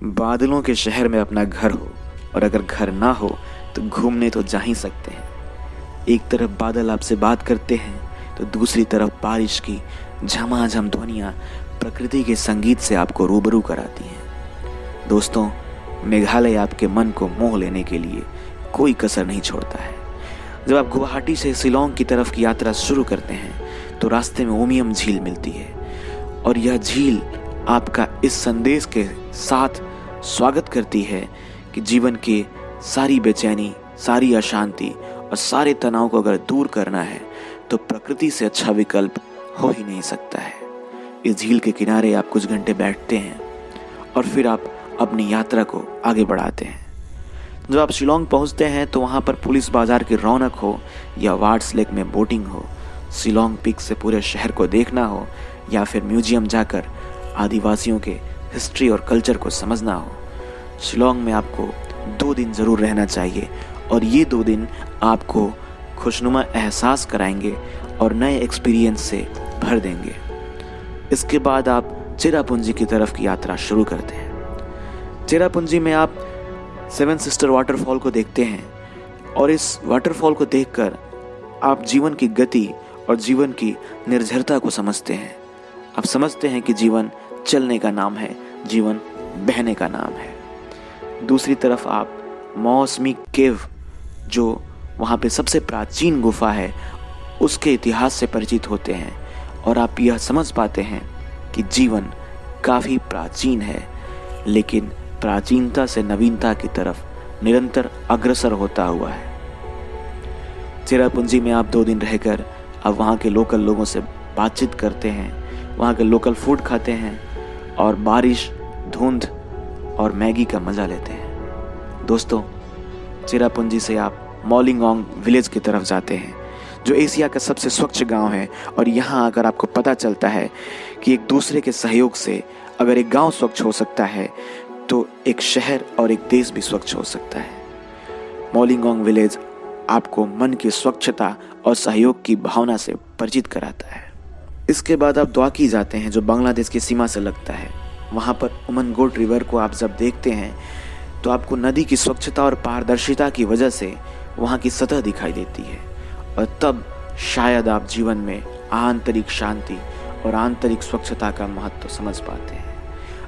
बादलों के शहर में अपना घर हो, और अगर घर ना हो तो घूमने तो जा ही सकते हैं। एक तरफ बादल आपसे बात करते हैं तो दूसरी तरफ बारिश की झमाझम ध्वनियाँ प्रकृति के संगीत से आपको रूबरू कराती हैं। दोस्तों, मेघालय आपके मन को मोह लेने के लिए कोई कसर नहीं छोड़ता है। जब आप गुवाहाटी से शिलोंग की तरफ की यात्रा शुरू करते हैं तो रास्ते में उमियम झील मिलती है, और यह झील आपका इस संदेश के साथ स्वागत करती है कि जीवन की सारी बेचैनी, सारी अशांति और सारे तनाव को अगर दूर करना है तो प्रकृति से अच्छा विकल्प हो ही नहीं सकता है। इस झील के किनारे आप कुछ घंटे बैठते हैं और फिर आप अपनी यात्रा को आगे बढ़ाते हैं। जब आप शिलोंग पहुंचते हैं तो वहां पर पुलिस बाजार की रौनक हो या वार्ड्स लेक में बोटिंग हो, शिलोंग पीक से पूरे शहर को देखना हो या फिर म्यूजियम जाकर आदिवासियों के हिस्ट्री और कल्चर को समझना हो, शिलोंग में आपको 2 दिन ज़रूर रहना चाहिए। और ये 2 दिन आपको खुशनुमा एहसास कराएंगे और नए एक्सपीरियंस से भर देंगे। इसके बाद आप चेरापूंजी की तरफ की यात्रा शुरू करते हैं। चेरापूंजी में आप 7 सिस्टर वाटरफॉल को देखते हैं, और इस वाटरफॉल को देखकर आप जीवन की गति और जीवन की निर्झरता को समझते हैं। आप समझते हैं कि जीवन चलने का नाम है, जीवन बहने का नाम है। दूसरी तरफ आप मौसमी केव, जो वहाँ पे सबसे प्राचीन गुफा है, उसके इतिहास से परिचित होते हैं, और आप यह समझ पाते हैं कि जीवन काफ़ी प्राचीन है, लेकिन प्राचीनता से नवीनता की तरफ निरंतर अग्रसर होता हुआ है। चेरापूंजी में आप 2 दिन रहकर आप वहाँ के लोकल लोगों से बातचीत करते हैं, वहाँ के लोकल फूड खाते हैं और बारिश, धुंध और मैगी का मज़ा लेते हैं। दोस्तों, चेरापूंजी से आप मॉलिंगोंग विलेज की तरफ जाते हैं, जो एशिया का सबसे स्वच्छ गांव है, और यहाँ आकर आपको पता चलता है कि एक दूसरे के सहयोग से अगर एक गांव स्वच्छ हो सकता है तो एक शहर और एक देश भी स्वच्छ हो सकता है। मॉलिंगोंग विलेज आपको मन की स्वच्छता और सहयोग की भावना से परिचित कराता है। इसके बाद आप द्वाकी जाते हैं, जो बांग्लादेश की सीमा से लगता है। वहाँ पर उमनगोट रिवर को आप जब देखते हैं तो आपको नदी की स्वच्छता और पारदर्शिता की वजह से वहाँ की सतह दिखाई देती है, और तब शायद आप जीवन में आंतरिक शांति और आंतरिक स्वच्छता का महत्व समझ पाते हैं।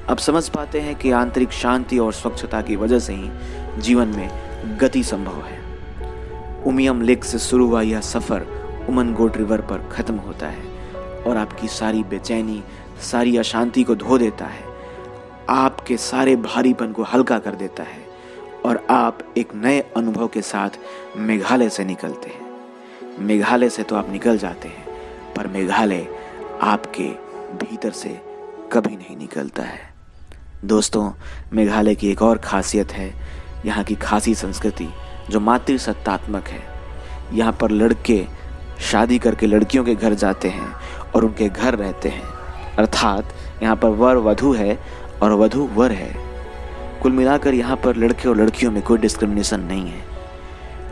अब समझ पाते हैं कि आंतरिक शांति और स्वच्छता की वजह से ही जीवन में गति संभव है। उमियम लेक से शुरू हुआ यह सफ़र उमनगोट रिवर पर ख़त्म होता है और आपकी सारी बेचैनी, सारी अशांति को धो देता है, आपके सारे भारीपन को हल्का कर देता है, और आप एक नए अनुभव के साथ मेघालय से निकलते हैं। मेघालय से तो आप निकल जाते हैं, पर मेघालय आपके भीतर से कभी नहीं निकलता है। दोस्तों, मेघालय की एक और खासियत है यहाँ की खासी संस्कृति, जो मातृसत्तात्मक है। यहाँ पर लड़के शादी करके लड़कियों के घर जाते हैं और उनके घर रहते हैं, अर्थात यहाँ पर वर वधू है और वधू वर है। कुल मिलाकर यहाँ पर लड़के और लड़कियों में कोई डिस्क्रिमिनेशन नहीं है।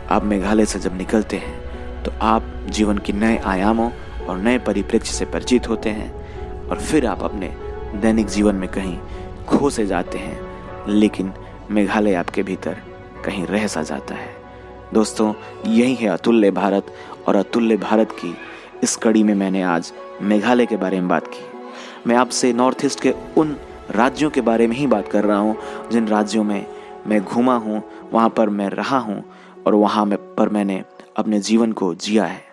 आप मेघालय से जब निकलते हैं तो आप जीवन के नए आयामों और नए परिप्रेक्ष्य से परिचित होते हैं, और फिर आप अपने दैनिक जीवन में कहीं खो से जाते हैं, लेकिन मेघालय आपके भीतर कहीं रह सा जाता है। दोस्तों, यही है अतुल्य भारत, और अतुल्य भारत की इस कड़ी में मैंने आज मेघालय के बारे में बात की। मैं आपसे नॉर्थ ईस्ट के उन राज्यों के बारे में ही बात कर रहा हूँ जिन राज्यों में मैं घूमा हूँ, वहाँ पर मैं रहा हूँ और वहाँ पर मैंने अपने जीवन को जिया है।